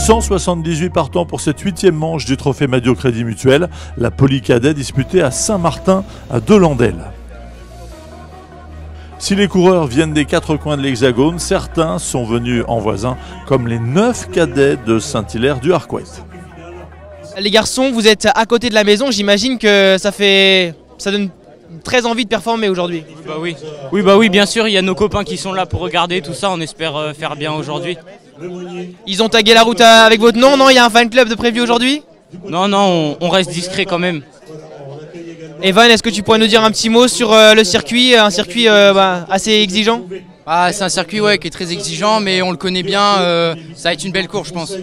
178 partants pour cette 8e manche du Trophée Madio Crédit Mutuel, la Polycadet disputée à Saint-Martin à Delandel. Si les coureurs viennent des 4 coins de l'Hexagone, certains sont venus en voisin, comme les 9 cadets de Saint-Hilaire du Harcouët. Les garçons, vous êtes à côté de la maison, j'imagine que ça donne très envie de performer aujourd'hui. Oui, bien sûr, il y a nos copains qui sont là pour regarder tout ça, on espère faire bien aujourd'hui. Ils ont tagué la route avec votre nom, non? Il y a un fan club de prévu aujourd'hui? Non, on reste discret quand même. Evan, est-ce que tu pourrais nous dire un petit mot sur le circuit, un circuit assez exigeant? C'est un circuit qui est très exigeant, mais on le connaît bien, ça va être une belle course je pense.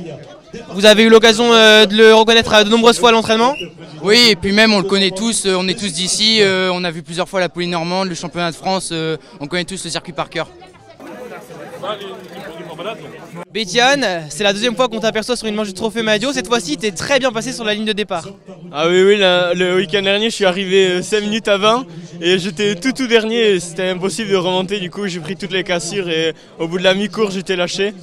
Vous avez eu l'occasion de le reconnaître de nombreuses fois à l'entraînement? Oui, et puis même on le connaît tous, on est tous d'ici, on a vu plusieurs fois la Polynormande, le championnat de France, on connaît tous le circuit par cœur. Bétiane, c'est la 2e fois qu'on t'aperçoit sur une manche du Trophée Madio. Cette fois-ci, tu es très bien passé sur la ligne de départ. Ah oui, le week-end dernier, je suis arrivé 5 minutes avant et j'étais tout dernier. C'était impossible de remonter. Du coup, j'ai pris toutes les cassures et au bout de la mi-course, j'étais lâché.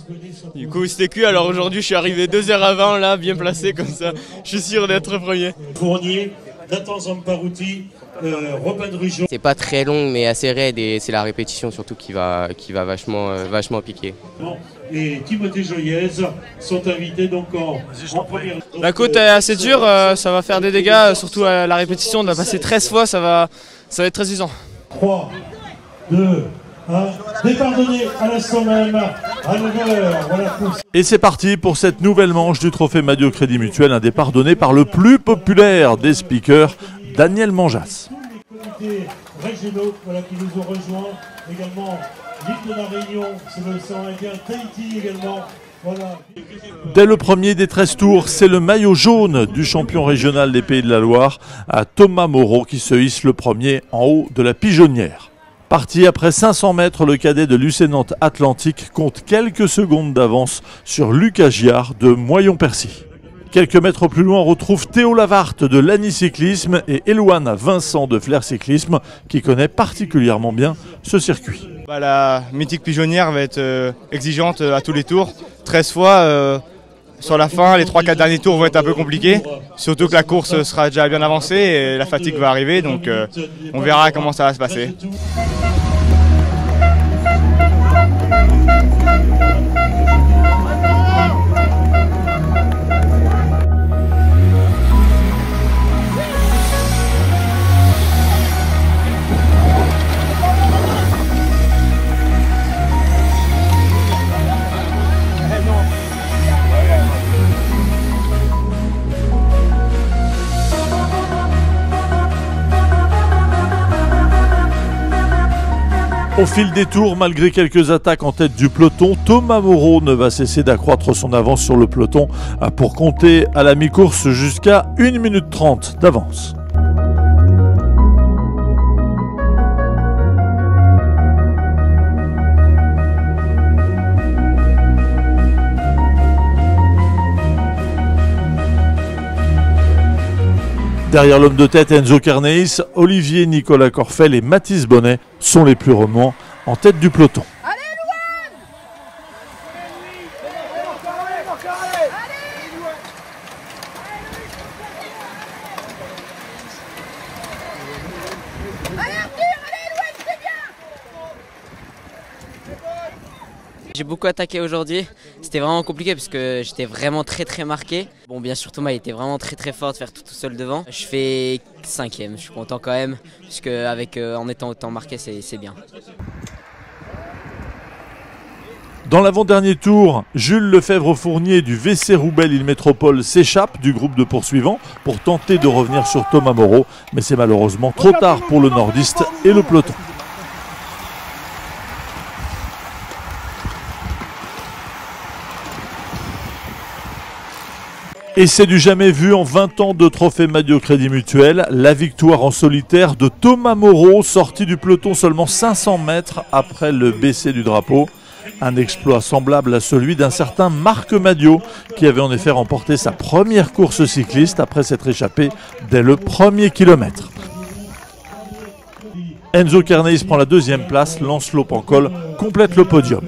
Du coup, c'était cuit. Alors aujourd'hui, je suis arrivé 2 heures avant, là, bien placé comme ça. Je suis sûr d'être premier. Fournier, Nathan Zamparouti. C'est pas très long mais assez raide et c'est la répétition surtout qui va vachement piquer. Et Timothée Joyez sont invités donc en première. La côte est assez dure, ça va faire des dégâts, surtout à la répétition, on doit passer 13 fois, ça va être très usant. 3, 2, 1, départ donné à l'instant même, à 9h, voilà. Et c'est parti pour cette nouvelle manche du Trophée Madio Crédit Mutuel, un départ donné par le plus populaire des speakers, Daniel Manjas. Les comités régionaux qui nous ont rejoints, également l'île de la Réunion, c'est le 101 Tahiti également. Voilà. Dès le premier des 13 tours, c'est le maillot jaune du champion régional des Pays de la Loire, à Thomas Moreau, qui se hisse le premier en haut de la pigeonnière. Parti après 500 mètres, le cadet de l'UC Atlantique compte quelques secondes d'avance sur Lucas Giard de Moyon-Percy. Quelques mètres plus loin, on retrouve Théo Lavarte de Lani Cyclisme et Éloane Vincent de Flair Cyclisme qui connaît particulièrement bien ce circuit. La mythique pigeonnière va être exigeante à tous les tours. 13 fois sur la fin, les 3-4 derniers tours vont être un peu compliqués. Surtout que la course sera déjà bien avancée et la fatigue va arriver, donc on verra comment ça va se passer. Au fil des tours, malgré quelques attaques en tête du peloton, Thomas Moreau ne va cesser d'accroître son avance sur le peloton pour compter à la mi-course jusqu'à 1 minute 30 d'avance. Derrière l'homme de tête Enzo Carneis, Olivier Nicolas Corfel et Mathis Bonnet sont les plus remuants en tête du peloton. J'ai beaucoup attaqué aujourd'hui, c'était vraiment compliqué parce que j'étais vraiment très marqué. Bon, bien sûr Thomas était vraiment très fort de faire tout seul devant. Je fais 5e, je suis content quand même, puisque en étant autant marqué c'est bien. Dans l'avant-dernier tour, Jules Lefebvre-Fournier du VC Roubaix-Lille Métropole s'échappe du groupe de poursuivants pour tenter de revenir sur Thomas Moreau, mais c'est malheureusement trop tard pour le nordiste et le peloton. Et c'est du jamais vu en 20 ans de Trophée Madio Crédit Mutuel, la victoire en solitaire de Thomas Moreau, sorti du peloton seulement 500 mètres après le baisser du drapeau. Un exploit semblable à celui d'un certain Marc Madiot, qui avait en effet remporté sa première course cycliste après s'être échappé dès le premier kilomètre. Enzo Carneis prend la 2e place, Lancelot Pancol complète le podium.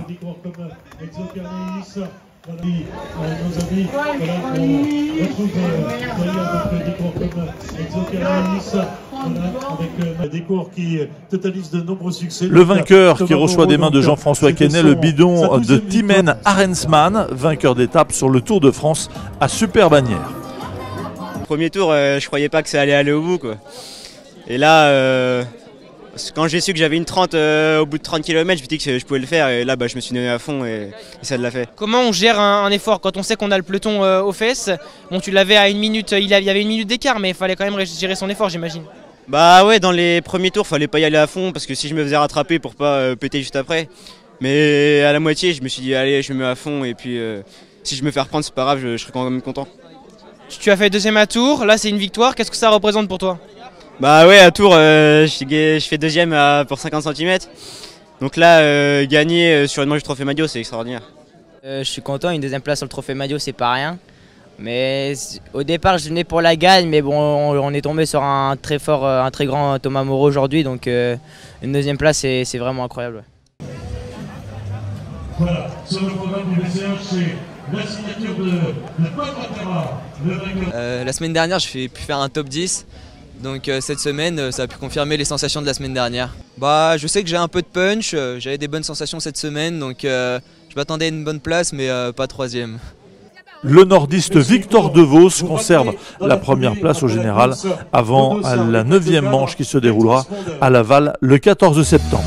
Le vainqueur qui reçoit des mains de Jean-François Quesnay le bidon de Timen Arensman, vainqueur d'étape sur le Tour de France à Super-Bagnères. Premier tour, je croyais pas que ça allait aller au bout, quoi. Et là, quand j'ai su que j'avais une 30 au bout de 30 km, je me suis dit que je pouvais le faire. Et là, je me suis donné à fond et ça l'a fait. Comment on gère un effort quand on sait qu'on a le peloton aux fesses? Bon, tu l'avais à 1 minute, il y avait 1 minute d'écart, mais il fallait quand même gérer son effort, j'imagine. Bah ouais, dans les premiers tours, fallait pas y aller à fond parce que si je me faisais rattraper pour pas péter juste après. Mais à la moitié, je me suis dit, allez, je me mets à fond et puis si je me fais reprendre, c'est pas grave, je serai quand même content. Tu as fait deuxième à Tours, là c'est une victoire, qu'est-ce que ça représente pour toi? Bah ouais, à Tours, je fais deuxième pour 50 cm. Donc là, gagner sur une manche du trophée Maillot, c'est extraordinaire. Je suis content, une deuxième place sur le trophée Maillot, c'est pas rien. Mais au départ, je venais pour la gagne, mais bon, on est tombé sur un très fort, un très grand Thomas Moreau aujourd'hui, donc une deuxième place, c'est vraiment incroyable. Voilà, sur le programme du VCH, c'est la signature de Paul Matera, le vainqueur. La semaine dernière, j'ai pu faire un top 10. Donc cette semaine, ça a pu confirmer les sensations de la semaine dernière. Bah, je sais que j'ai un peu de punch, j'avais des bonnes sensations cette semaine, donc je m'attendais à une bonne place, mais pas troisième. Le nordiste Victor Devos conserve la première place au général avant la 9e manche qui se déroulera à Laval le 14 septembre.